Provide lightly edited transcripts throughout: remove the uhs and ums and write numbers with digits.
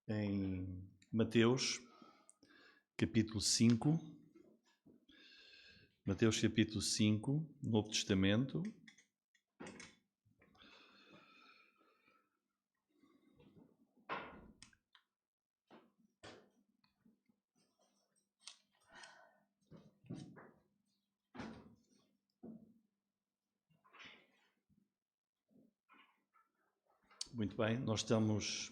em Mateus, capítulo 5. Mateus, capítulo 5, Novo Testamento. Muito bem, nós estamos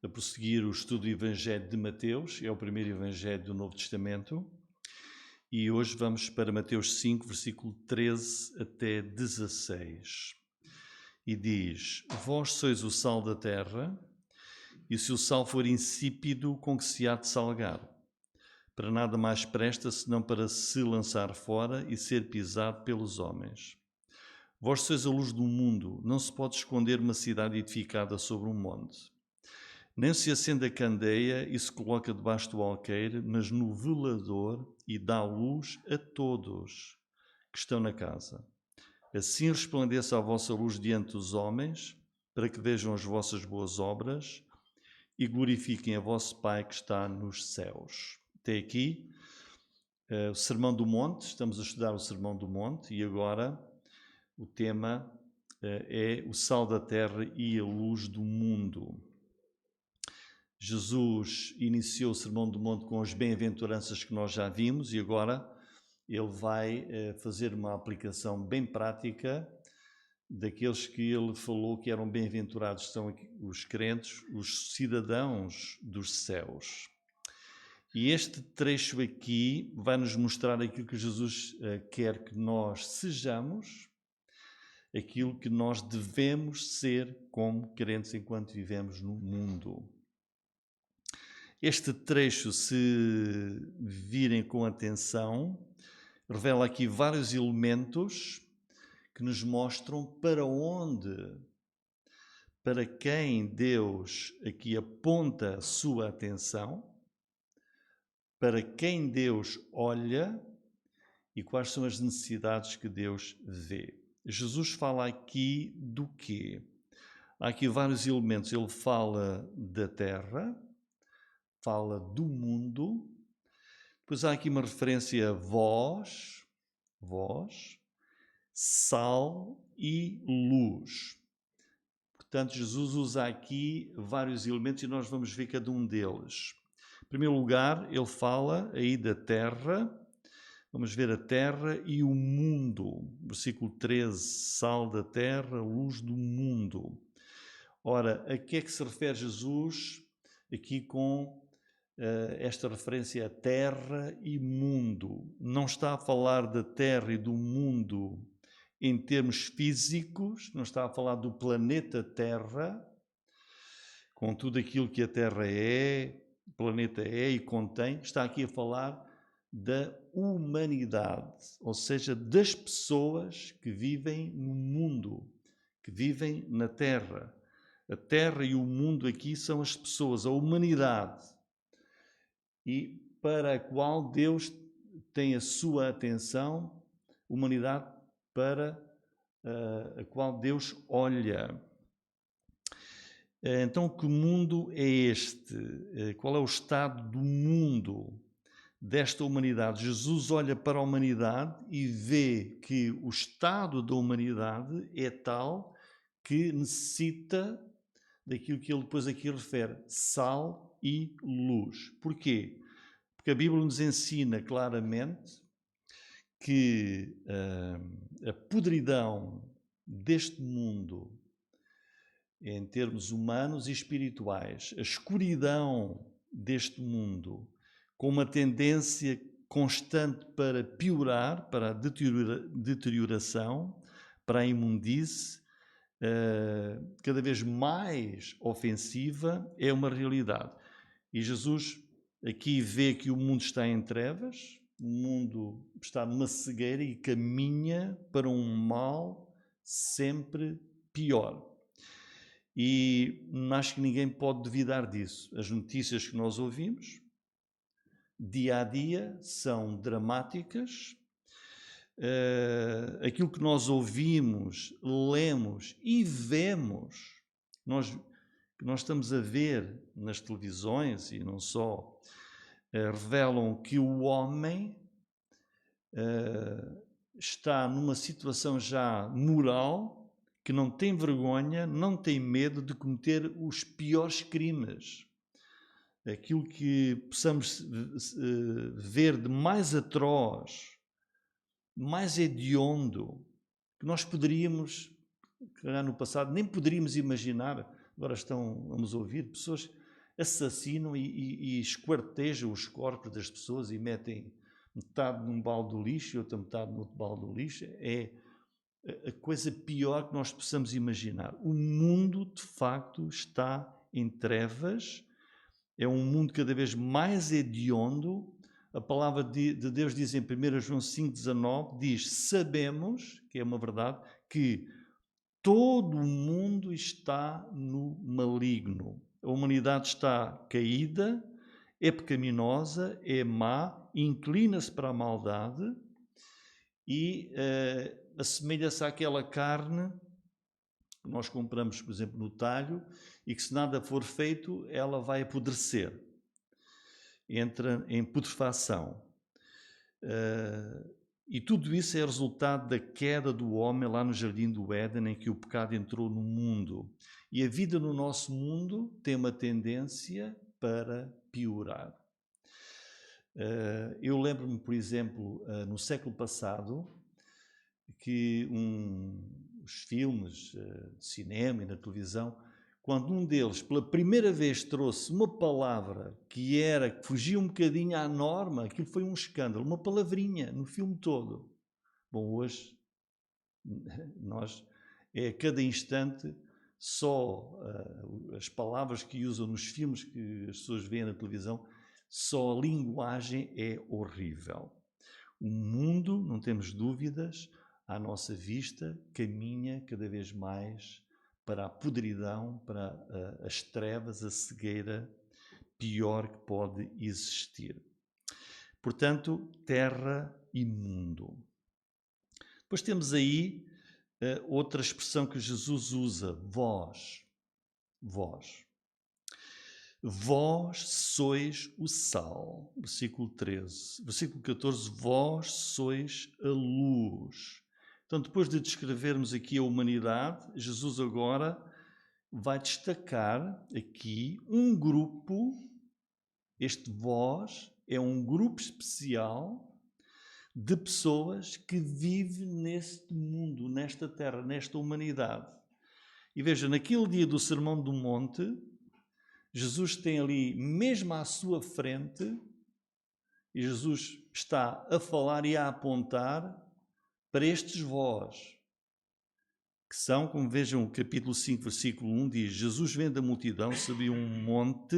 a prosseguir o estudo do Evangelho de Mateus, é o primeiro Evangelho do Novo Testamento, e hoje vamos para Mateus 5, versículo 13 até 16. E diz: Vós sois o sal da terra, e se o sal for insípido, com que se há de salgar? Para nada mais presta senão para se lançar fora e ser pisado pelos homens. Vós sois a luz do mundo, não se pode esconder uma cidade edificada sobre um monte. Nem se acende a candeia e se coloca debaixo do alqueire, mas no velador, e dá luz a todos que estão na casa. Assim resplandeça a vossa luz diante dos homens, para que vejam as vossas boas obras e glorifiquem a vosso Pai que está nos céus. Até aqui, o Sermão do Monte, estamos a estudar o Sermão do Monte e agora o tema é o sal da terra e a luz do mundo. Jesus iniciou o Sermão do Monte com as bem-aventuranças que nós já vimos e agora ele vai fazer uma aplicação bem prática daqueles que ele falou que eram bem-aventurados, são os crentes, os cidadãos dos céus. E este trecho aqui vai nos mostrar aquilo que Jesus quer que nós sejamos, aquilo que nós devemos ser como crentes enquanto vivemos no mundo. Este trecho, se virem com atenção, revela aqui vários elementos que nos mostram para onde, para quem Deus aqui aponta a sua atenção, para quem Deus olha e quais são as necessidades que Deus vê. Jesus fala aqui do quê? Há aqui vários elementos. Ele fala da terra, fala do mundo, depois há aqui uma referência a vós, sal e luz. Portanto, Jesus usa aqui vários elementos e nós vamos ver cada um deles. Em primeiro lugar, ele fala aí da terra. Vamos ver a terra e o mundo. Versículo 13, sal da terra, luz do mundo. Ora, a que é que se refere Jesus aqui com esta referência a terra e mundo? Não está a falar da terra e do mundo em termos físicos, não está a falar do planeta Terra, com tudo aquilo que a Terra é, o planeta é e contém. Está aqui a falar da humanidade, ou seja, das pessoas que vivem no mundo, que vivem na Terra. A Terra e o mundo aqui são as pessoas, a humanidade, e para a qual Deus tem a sua atenção, humanidade para a qual Deus olha. Então, que mundo é este? Qual é o estado do mundo desta humanidade? Jesus olha para a humanidade e vê que o estado da humanidade é tal que necessita daquilo que ele depois aqui refere, sal e luz. Porquê? Porque a Bíblia nos ensina claramente que a podridão deste mundo, em termos humanos e espirituais, a escuridão deste mundo, com uma tendência constante para piorar, para a deterioração, para a imundície, cada vez mais ofensiva, é uma realidade. E Jesus aqui vê que o mundo está em trevas, o mundo está numa cegueira e caminha para um mal sempre pior. E acho que ninguém pode duvidar disso. As notícias que nós ouvimos, dia a dia, são dramáticas. Aquilo que nós ouvimos, lemos e vemos, nós que nós estamos a ver nas televisões e não só, revelam que o homem está numa situação já moral que não tem vergonha, não tem medo de cometer os piores crimes. Aquilo que possamos ver de mais atroz, mais hediondo, que nós poderíamos, no passado, nem poderíamos imaginar. Agora vamos ouvir, pessoas assassinam e esquartejam os corpos das pessoas e metem metade num balde do lixo e outra metade no outro balde do lixo. É a coisa pior que nós possamos imaginar. O mundo, de facto, está em trevas. É um mundo cada vez mais hediondo. A palavra de Deus diz em 1 João 5,19, diz: sabemos, que é uma verdade, que todo o mundo está no maligno. A humanidade está caída, é pecaminosa, é má, inclina-se para a maldade e assemelha-se àquela carne que nós compramos, por exemplo, no talho, e que se nada for feito, ela vai apodrecer. Entra em putrefação. E tudo isso é resultado da queda do homem lá no Jardim do Éden, em que o pecado entrou no mundo. E a vida no nosso mundo tem uma tendência para piorar. Eu lembro-me, por exemplo, no século passado, que os filmes de cinema e na televisão, quando um deles, pela primeira vez, trouxe uma palavra que fugia um bocadinho à norma, aquilo foi um escândalo, uma palavrinha no filme todo. Bom, hoje, nós, a cada instante, só as palavras que usam nos filmes que as pessoas veem na televisão, só a linguagem é horrível. O mundo, não temos dúvidas, à nossa vista, caminha cada vez mais para a podridão, para as trevas, a cegueira pior que pode existir. Portanto, terra e mundo. Depois temos aí outra expressão que Jesus usa, vós. Vós. Vós sois o sal, versículo 13. Versículo 14, vós sois a luz. Então, depois de descrevermos aqui a humanidade, Jesus agora vai destacar aqui um grupo. Este vós é um grupo especial de pessoas que vive neste mundo, nesta terra, nesta humanidade. E veja, naquele dia do Sermão do Monte, Jesus tem ali, mesmo à sua frente, e Jesus está a falar e a apontar para estes vós, que são, como vejam, o capítulo 5, versículo 1, diz: Jesus vendo a multidão, subiu um monte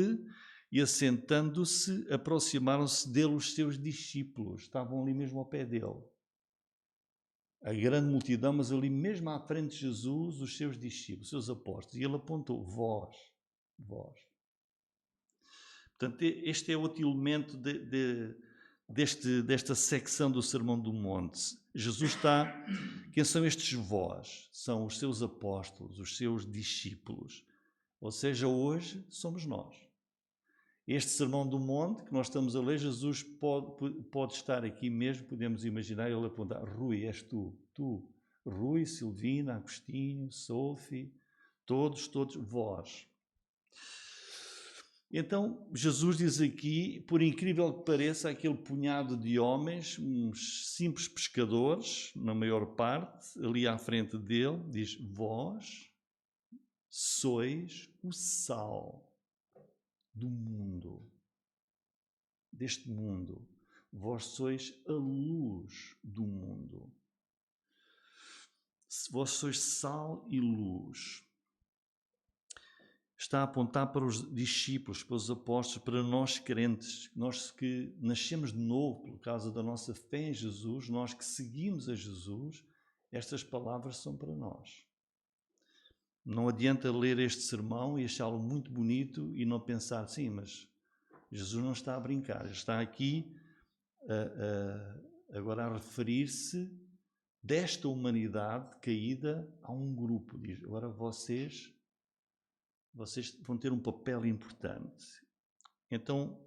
e, assentando-se, aproximaram-se dele os seus discípulos. Estavam ali mesmo ao pé dele. A grande multidão, mas ali mesmo à frente de Jesus, os seus discípulos, os seus apóstolos. E ele apontou: vós, vós. Portanto, este é outro elemento desta secção do Sermão do Monte. Jesus está... Quem são estes vós? São os seus apóstolos, os seus discípulos. Ou seja, hoje somos nós. Este Sermão do Monte que nós estamos a ler, Jesus pode estar aqui mesmo, podemos imaginar ele apontar: Rui, és tu. Rui, Silvina, Agostinho, Sophie, todos, vós. Então, Jesus diz aqui, por incrível que pareça, aquele punhado de homens, uns simples pescadores, na maior parte, ali à frente dele, diz: vós sois o sal do mundo, deste mundo. Vós sois a luz do mundo. Vós sois sal e luz. Está a apontar para os discípulos, para os apóstolos, para nós crentes, nós que nascemos de novo por causa da nossa fé em Jesus, nós que seguimos a Jesus, estas palavras são para nós. Não adianta ler este sermão e achá-lo muito bonito e não pensar: sim, mas Jesus não está a brincar, ele está aqui agora a referir-se desta humanidade caída a um grupo. Diz: agora vocês Vocês vão ter um papel importante. Então,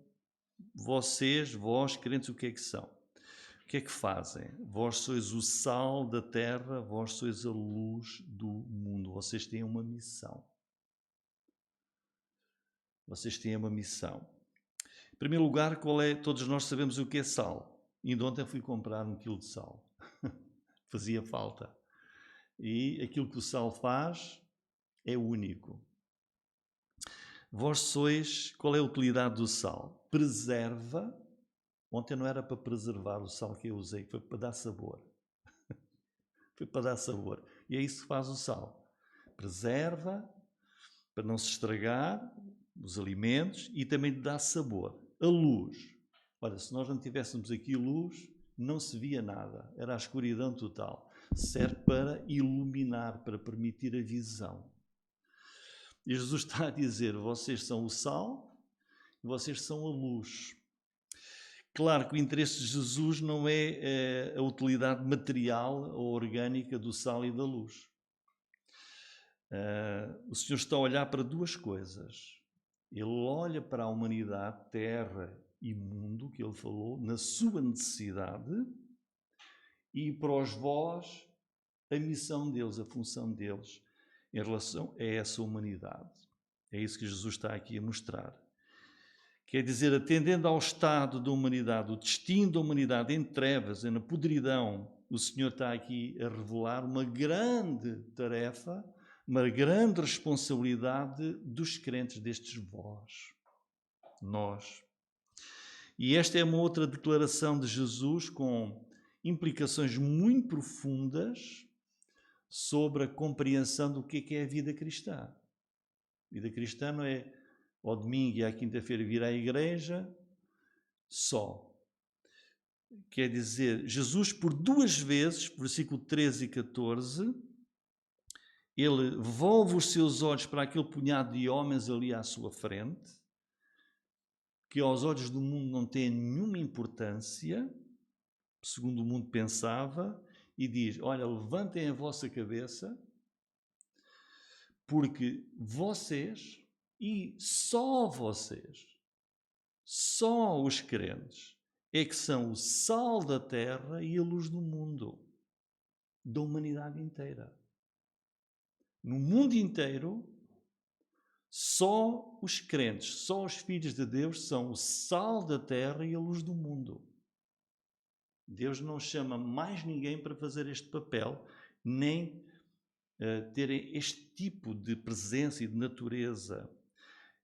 vós crentes, o que é que são? O que é que fazem? Vós sois o sal da terra, vós sois a luz do mundo. Vocês têm uma missão. Vocês têm uma missão. Em primeiro lugar, todos nós sabemos o que é sal. Ainda ontem fui comprar 1 quilo de sal. Fazia falta. E aquilo que o sal faz é único. Vós sois, qual é a utilidade do sal? Preserva. Ontem não era para preservar o sal que eu usei, foi para dar sabor. Foi para dar sabor. E é isso que faz o sal. Preserva, para não se estragar os alimentos e também dá sabor. A luz. Olha, se nós não tivéssemos aqui luz, não se via nada. Era a escuridão total. Serve para iluminar, para permitir a visão. E Jesus está a dizer, vocês são o sal, vocês são a luz. Claro que o interesse de Jesus não é a utilidade material ou orgânica do sal e da luz. O Senhor está a olhar para duas coisas. Ele olha para a humanidade, terra e mundo, que Ele falou, na sua necessidade, e para os vós, a missão deles, a função deles, em relação a essa humanidade. É isso que Jesus está aqui a mostrar. Quer dizer, atendendo ao estado da humanidade, o destino da humanidade em trevas, na podridão, o Senhor está aqui a revelar uma grande tarefa, uma grande responsabilidade dos crentes, destes vós, nós. E esta é uma outra declaração de Jesus com implicações muito profundas sobre a compreensão do que é a vida cristã. A vida cristã não é ao domingo e à quinta-feira vir à igreja só. Quer dizer, Jesus por 2 vezes, versículo 13 e 14, ele volve os seus olhos para aquele punhado de homens ali à sua frente, que aos olhos do mundo não têm nenhuma importância, segundo o mundo pensava, e diz, olha, levantem a vossa cabeça, porque vocês, e só vocês, só os crentes, é que são o sal da terra e a luz do mundo, da humanidade inteira. No mundo inteiro, só os crentes, só os filhos de Deus são o sal da terra e a luz do mundo. Deus não chama mais ninguém para fazer este papel, nem ter este tipo de presença e de natureza.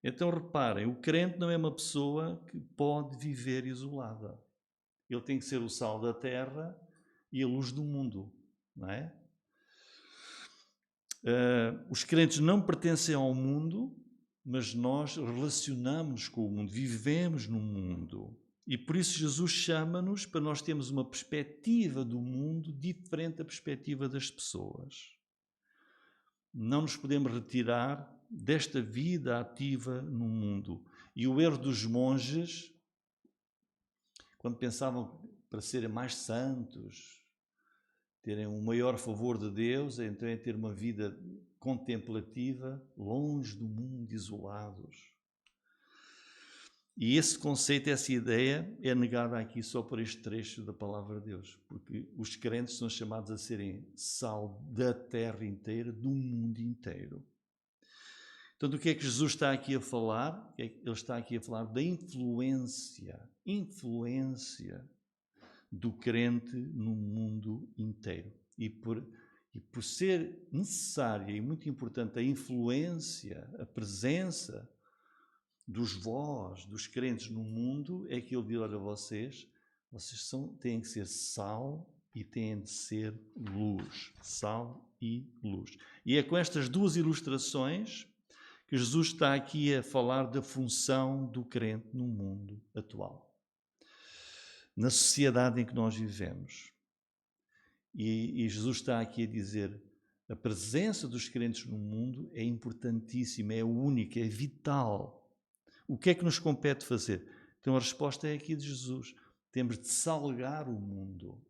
Então reparem, o crente não é uma pessoa que pode viver isolada. Ele tem que ser o sal da terra e a luz do mundo, não é? Os crentes não pertencem ao mundo, mas nós relacionamos-nos com o mundo, vivemos no mundo. E por isso Jesus chama-nos para nós termos uma perspectiva do mundo diferente da perspectiva das pessoas. Não nos podemos retirar desta vida ativa no mundo. E o erro dos monges, quando pensavam para serem mais santos, terem um maior favor de Deus, então é ter uma vida contemplativa, longe do mundo, isolados. E esse conceito, essa ideia, é negada aqui só por este trecho da palavra de Deus, porque os crentes são chamados a serem sal da terra inteira, do mundo inteiro. Então, do que é que Jesus está aqui a falar? Ele está aqui a falar da influência do crente no mundo inteiro. E por ser necessária e muito importante a influência, a presença dos vós, dos crentes no mundo, é que ele diz, olha, vocês têm que ser sal e têm de ser luz. Sal e luz. E é com estas duas ilustrações que Jesus está aqui a falar da função do crente no mundo atual, na sociedade em que nós vivemos. E Jesus está aqui a dizer, a presença dos crentes no mundo é importantíssima, é única, é vital. O que é que nos compete fazer? Então a resposta é aqui de Jesus. Temos de salgar o mundo.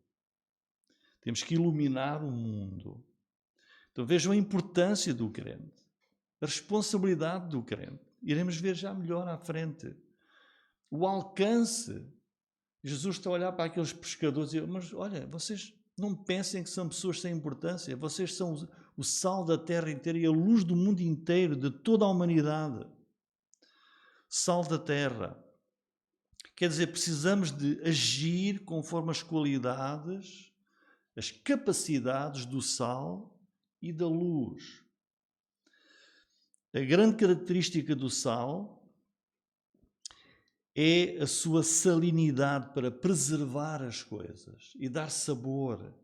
Temos que iluminar o mundo. Então vejam a importância do crente. a responsabilidade do crente. Iremos ver já melhor à frente. O alcance. Jesus está a olhar para aqueles pescadores e diz, mas olha, vocês não pensem que são pessoas sem importância. Vocês são o sal da terra inteira e a luz do mundo inteiro, de toda a humanidade. Sal da terra. Quer dizer, precisamos de agir conforme as qualidades, as capacidades do sal e da luz. A grande característica do sal é a sua salinidade para preservar as coisas e dar sabor.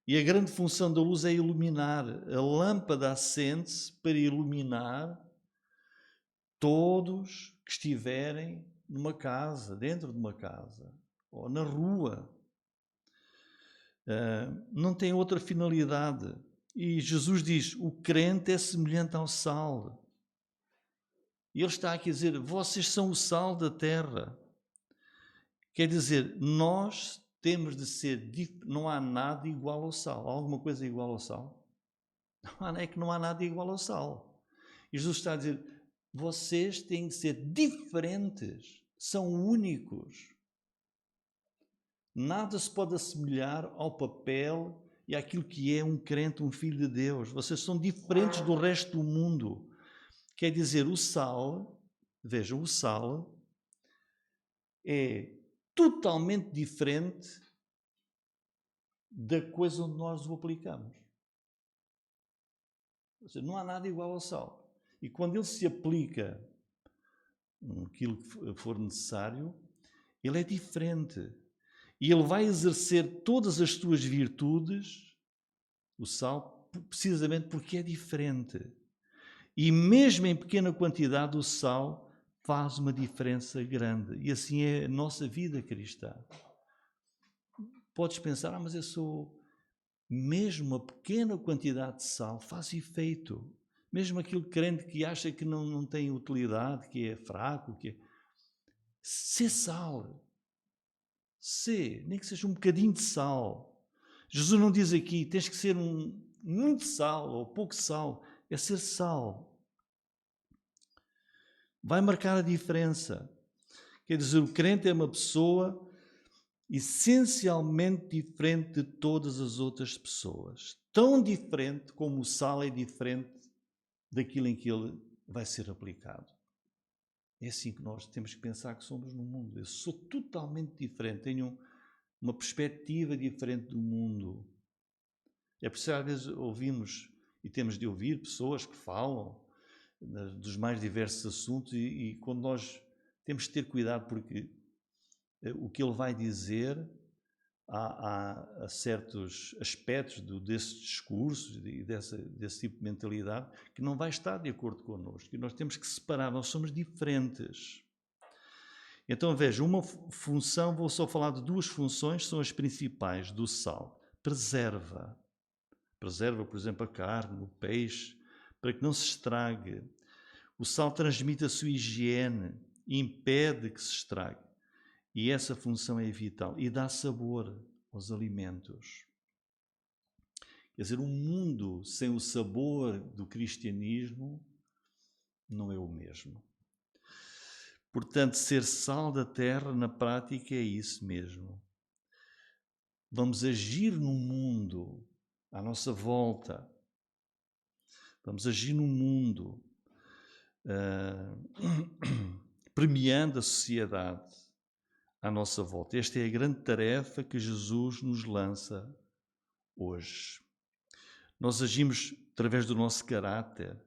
E a grande função da luz é iluminar. A lâmpada acende-se para iluminar todos que estiverem numa casa, dentro de uma casa, ou na rua. Não tem outra finalidade. E Jesus diz, o crente é semelhante ao sal. E ele está aqui a dizer, vocês são o sal da terra. Quer dizer, nós temos de ser, não há nada igual ao sal. Há alguma coisa igual ao sal? Não há nada igual ao sal. E Jesus está a dizer, vocês têm de ser diferentes, são únicos. Nada se pode assemelhar ao papel e àquilo que é um crente, um filho de Deus. Vocês são diferentes do resto do mundo. Quer dizer, o sal, vejam, o sal é totalmente diferente da coisa onde nós o aplicamos. Ou seja, não há nada igual ao sal. E quando ele se aplica naquilo que for necessário, ele é diferente. E ele vai exercer todas as suas virtudes, o sal, precisamente porque é diferente. E mesmo em pequena quantidade, o sal faz uma diferença grande. E assim é a nossa vida cristã. Podes pensar, mas eu sou... Mesmo uma pequena quantidade de sal faz efeito. Mesmo aquele crente que acha que não tem utilidade, que é fraco, que é... Sê sal. Sê, nem que seja um bocadinho de sal. Jesus não diz aqui, tens que ser muito sal ou pouco sal. É ser sal. Vai marcar a diferença. Quer dizer, o crente é uma pessoa essencialmente diferente de todas as outras pessoas. Tão diferente como o sal é diferente daquilo em que ele vai ser aplicado. É assim que nós temos que pensar que somos no mundo. Eu sou totalmente diferente, tenho uma perspectiva diferente do mundo. É por isso que às vezes ouvimos e temos de ouvir pessoas que falam dos mais diversos assuntos e quando nós temos de ter cuidado porque o que ele vai dizer, há certos aspectos desse discurso e desse tipo de mentalidade que não vai estar de acordo connosco. E nós temos que separar, nós somos diferentes. Então veja, uma função, vou só falar de duas funções, são as principais do sal. Preserva, por exemplo, a carne, o peixe, para que não se estrague. O sal transmite a sua higiene e impede que se estrague. E essa função é vital. E dá sabor aos alimentos. Quer dizer, um mundo sem o sabor do cristianismo não é o mesmo. Portanto, ser sal da terra, na prática, é isso mesmo. Vamos agir no mundo, à nossa volta. Vamos agir no mundo, premiando a sociedade à nossa volta. Esta é a grande tarefa que Jesus nos lança hoje. Nós agimos através do nosso caráter,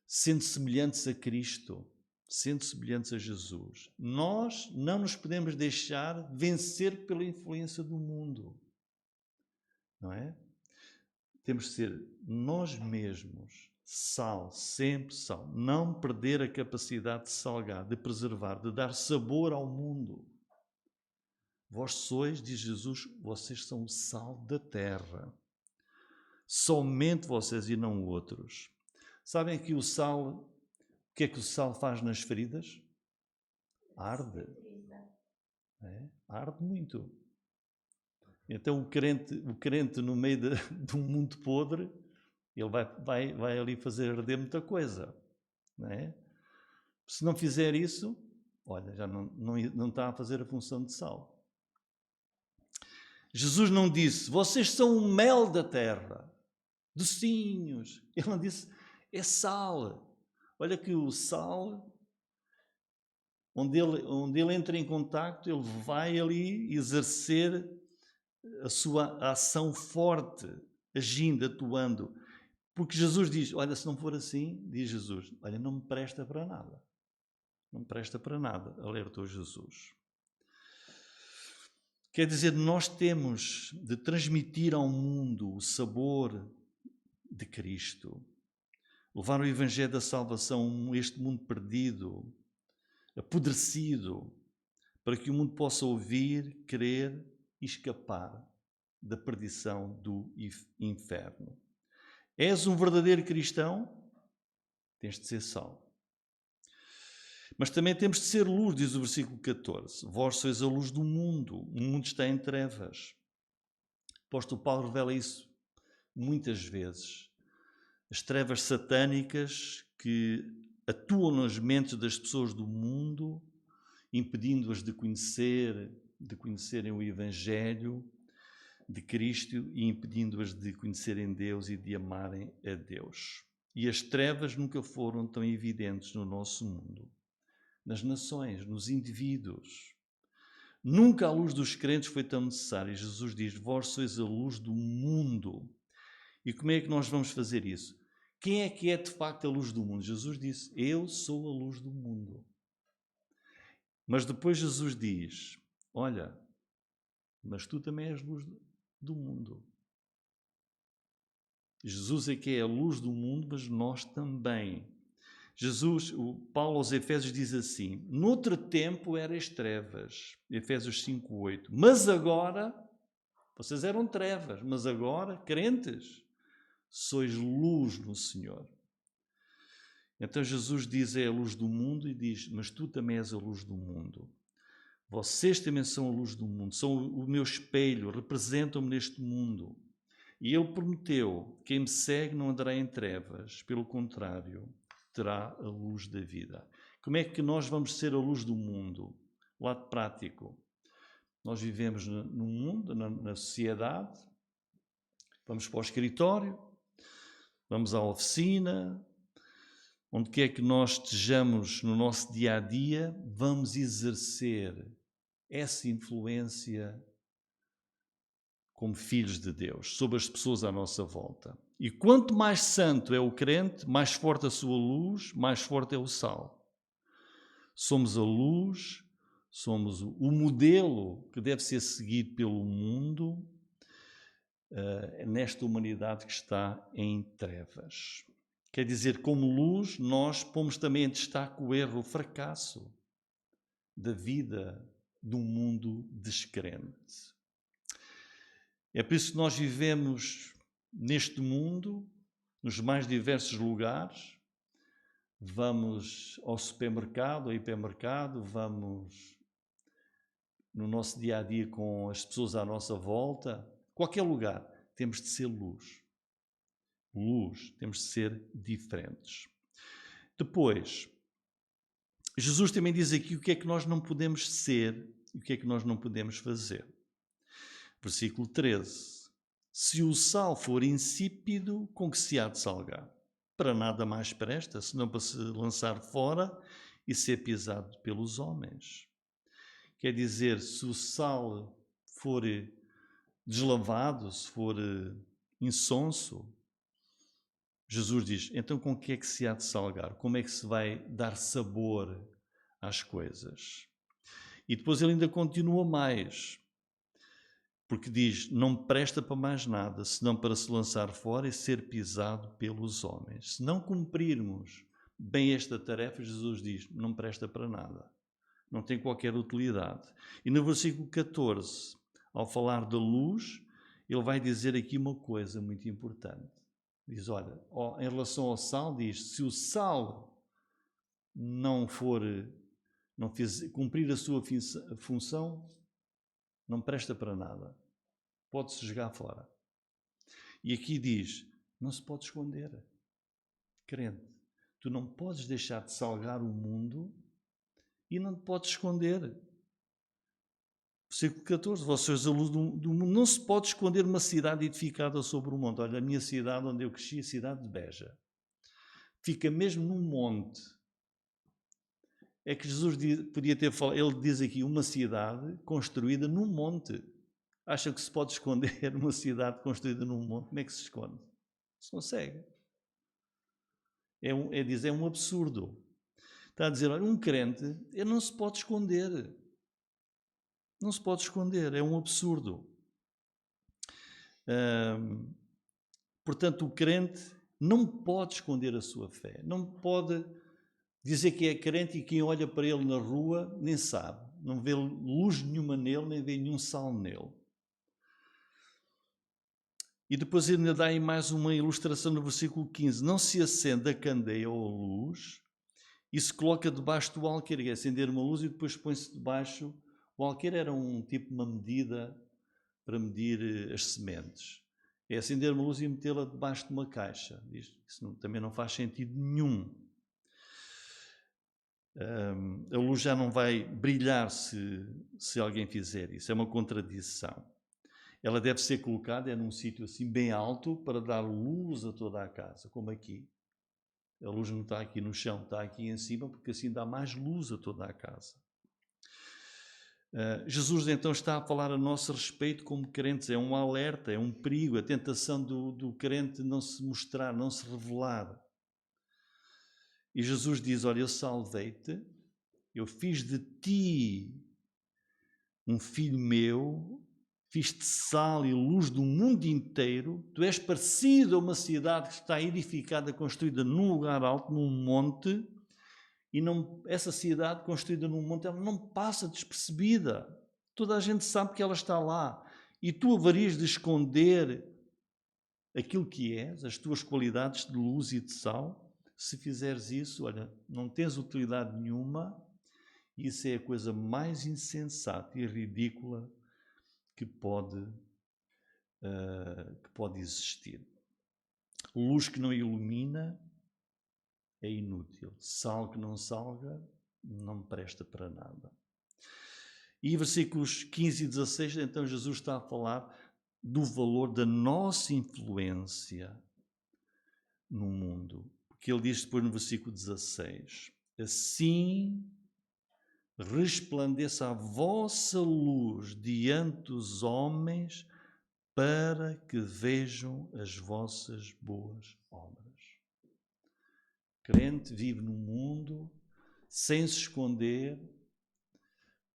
sendo semelhantes a Cristo, sendo semelhantes a Jesus. Nós não nos podemos deixar vencer pela influência do mundo, não é? Temos de ser nós mesmos, sal, sempre sal. Não perder a capacidade de salgar, de preservar, de dar sabor ao mundo. Vós sois, diz Jesus, vocês são o sal da terra. Somente vocês e não outros. Sabem que o sal, o que é que o sal faz nas feridas? Arde. Arde muito. Então o crente no meio de um mundo podre, Ele vai ali fazer arder muita coisa, não é? Se não fizer isso, olha, já não está a fazer a função de sal. Jesus não disse, vocês são o mel da terra, docinhos. Ele não disse, é sal. Olha que o sal, onde ele entra em contacto, ele vai ali exercer a sua ação forte, agindo, atuando. Porque Jesus diz, olha, se não for assim, diz Jesus, olha, não me presta para nada. Não me presta para nada, alertou Jesus. Quer dizer, nós temos de transmitir ao mundo o sabor de Cristo. Levar o Evangelho da salvação a este mundo perdido, apodrecido, para que o mundo possa ouvir, crer e escapar da perdição do inferno. És um verdadeiro cristão? Tens de ser sal. Mas também temos de ser luz, diz o versículo 14. Vós sois a luz do mundo, o mundo está em trevas. O apóstolo Paulo revela isso muitas vezes. As trevas satânicas que atuam nas mentes das pessoas do mundo, impedindo-as de conhecerem o Evangelho de Cristo e impedindo-as de conhecerem Deus e de amarem a Deus. E as trevas nunca foram tão evidentes no nosso mundo, nas nações, nos indivíduos. Nunca a luz dos crentes foi tão necessária. Jesus diz, vós sois a luz do mundo. E como é que nós vamos fazer isso? Quem é que é de facto a luz do mundo? Jesus disse, eu sou a luz do mundo. Mas depois Jesus diz, olha, mas tu também és luz do mundo. Jesus é que é a luz do mundo, mas nós também. Paulo aos Efésios diz assim, noutro tempo erais trevas, Efésios 5:8, mas agora, vocês eram trevas, mas agora, crentes, sois luz no Senhor. Então Jesus diz, é a luz do mundo e diz, mas tu também és a luz do mundo. Vocês também são a luz do mundo, são o meu espelho, representam-me neste mundo. E ele prometeu, quem me segue não andará em trevas, pelo contrário, terá a luz da vida. Como é que nós vamos ser a luz do mundo? Lado prático. Nós vivemos no mundo, na sociedade, vamos para o escritório, vamos à oficina, onde quer que nós estejamos no nosso dia-a-dia, vamos exercer essa influência como filhos de Deus, sobre as pessoas à nossa volta. E quanto mais santo é o crente, mais forte a sua luz, mais forte é o sal. Somos a luz, somos o modelo que deve ser seguido pelo mundo, nesta humanidade que está em trevas. Quer dizer, como luz, nós pomos também em destaque o erro, o fracasso da vida do mundo descrente. É por isso que nós vivemos neste mundo, nos mais diversos lugares. Vamos ao supermercado, ao hipermercado, vamos no nosso dia-a-dia com as pessoas à nossa volta. Qualquer lugar, temos de ser luz. Luz, temos de ser diferentes. Depois, Jesus também diz aqui o que é que nós não podemos ser e o que é que nós não podemos fazer. Versículo 13. Se o sal for insípido, com que se há de salgar? Para nada mais presta, senão para se lançar fora e ser pisado pelos homens. Quer dizer, se o sal for deslavado, se for insonso, Jesus diz, então com que é que se há de salgar? Como é que se vai dar sabor às coisas? E depois ele ainda continua mais, porque diz, não presta para mais nada, senão para se lançar fora e ser pisado pelos homens. Se não cumprirmos bem esta tarefa, Jesus diz, não presta para nada, não tem qualquer utilidade. E no versículo 14, ao falar da luz, ele vai dizer aqui uma coisa muito importante. Diz, olha, em relação ao sal, diz, se o sal não cumprir a sua função, não presta para nada. Pode-se jogar fora. E aqui diz, Não se pode esconder. Crente, tu não podes deixar de salgar o mundo e não te podes esconder. Versículo 14, vós sois a luz do mundo. Não se pode esconder uma cidade edificada sobre um monte. Olha, a minha cidade onde eu cresci, a cidade de Beja, fica mesmo num monte. É que Jesus podia ter falado, ele diz aqui, uma cidade construída num monte. Acha que se pode esconder uma cidade construída num monte? Como é que se esconde? Se consegue. É um absurdo. Está a dizer, olha, um crente, ele não se pode esconder. Não se pode esconder, é um absurdo. Portanto, o crente não pode esconder a sua fé. Não pode dizer que é crente e quem olha para ele na rua nem sabe. Não vê luz nenhuma nele, nem vê nenhum sal nele. E depois ainda dá aí mais uma ilustração no versículo 15. Não se acende a candeia ou a luz e se coloca debaixo do alqueire. É acender uma luz e depois põe-se debaixo. O alqueire era um tipo, uma medida para medir as sementes. É acender uma luz e metê-la debaixo de uma caixa. Isso também não faz sentido nenhum. A luz já não vai brilhar se alguém fizer isso. É uma contradição. Ela deve ser colocada num sítio assim bem alto para dar luz a toda a casa, como aqui. A luz não está aqui no chão, está aqui em cima, porque assim dá mais luz a toda a casa. Jesus então está a falar a nosso respeito como crentes, é um alerta, é um perigo, a tentação do crente não se mostrar, não se revelar. E Jesus diz, olha, eu salvei-te, eu fiz de ti um filho meu, fiz-te sal e luz do mundo inteiro, tu és parecido a uma cidade que está edificada, construída num lugar alto, num monte, e essa cidade construída num monte, ela não passa despercebida. Toda a gente sabe que ela está lá. E tu haverias de esconder aquilo que és, as tuas qualidades de luz e de sal. Se fizeres isso, olha, não tens utilidade nenhuma. Isso é a coisa mais insensata e ridícula que pode existir. Luz que não ilumina é inútil. Sal que não salga não presta para nada. E versículos 15 e 16, então Jesus está a falar do valor da nossa influência no mundo. Porque ele diz depois no versículo 16, assim resplandeça a vossa luz diante dos homens para que vejam as vossas boas obras. Crente vive no mundo sem se esconder,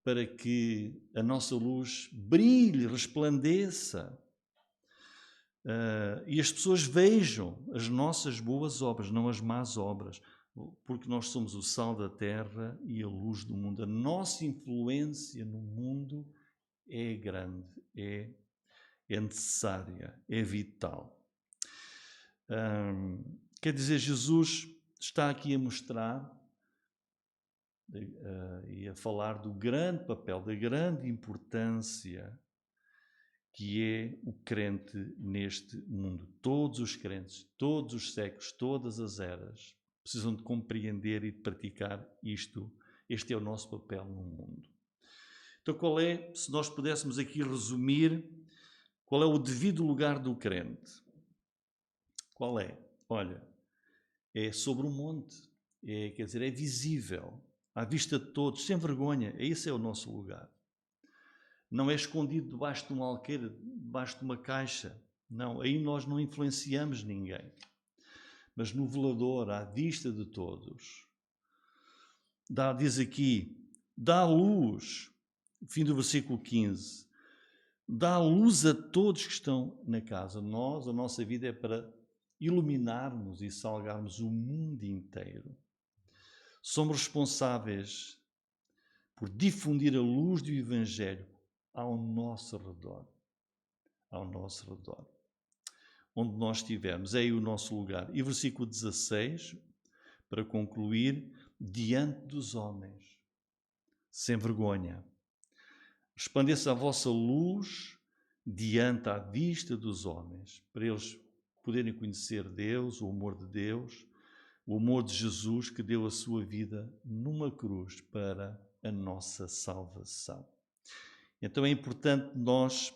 para que a nossa luz brilhe, resplandeça, e as pessoas vejam as nossas boas obras, não as más obras, porque nós somos o sal da terra e a luz do mundo. A nossa influência no mundo é grande, é necessária, é vital. Quer dizer, Jesus está aqui a mostrar e a falar do grande papel, da grande importância que é o crente neste mundo. Todos os crentes, todos os séculos, todas as eras precisam de compreender e de praticar isto. Este é o nosso papel no mundo. Então, qual é, se nós pudéssemos aqui resumir, qual é o devido lugar do crente? Qual é? Olha, é sobre um monte, quer dizer, é visível, à vista de todos, sem vergonha. Esse é o nosso lugar. Não é escondido debaixo de um alqueire, debaixo de uma caixa. Não, aí nós não influenciamos ninguém. Mas no velador, à vista de todos, diz aqui, dá luz, fim do versículo 15, dá luz a todos que estão na casa. A nossa vida é para iluminarmos e salgarmos o mundo inteiro. Somos responsáveis por difundir a luz do Evangelho ao nosso redor. Ao nosso redor. Onde nós estivermos, é aí o nosso lugar. E versículo 16, para concluir, diante dos homens, sem vergonha. Resplandeça a vossa luz diante à vista dos homens, para eles poderem conhecer Deus, o amor de Deus, o amor de Jesus que deu a sua vida numa cruz para a nossa salvação. Então é importante nós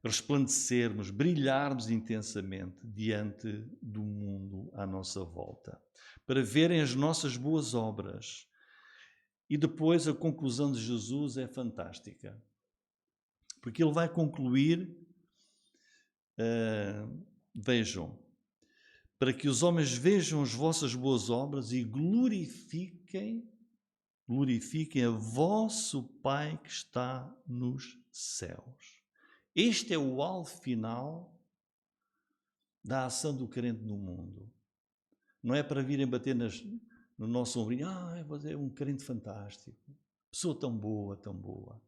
resplandecermos, brilharmos intensamente diante do mundo à nossa volta, para verem as nossas boas obras. E depois a conclusão de Jesus é fantástica, porque ele vai concluir, vejam, para que os homens vejam as vossas boas obras e glorifiquem a vosso Pai que está nos céus. Este é o alvo final da ação do crente no mundo. Não é para virem bater no nosso ombrinho, você é um crente fantástico, pessoa tão boa, tão boa.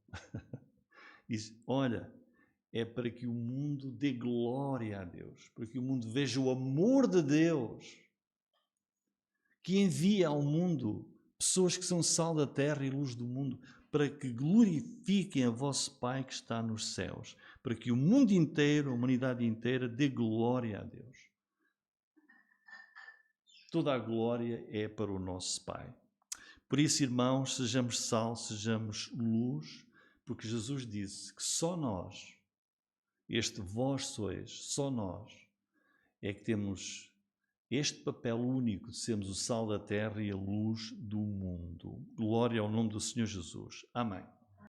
Diz, olha, é para que o mundo dê glória a Deus, para que o mundo veja o amor de Deus, que envia ao mundo pessoas que são sal da terra e luz do mundo, para que glorifiquem a vosso Pai que está nos céus, para que o mundo inteiro, a humanidade inteira, dê glória a Deus. Toda a glória é para o nosso Pai. Por isso, irmãos, sejamos sal, sejamos luz, porque Jesus disse que só nós, este vós sois, só nós, é que temos este papel único de sermos o sal da terra e a luz do mundo. Glória ao nome do Senhor Jesus. Amém.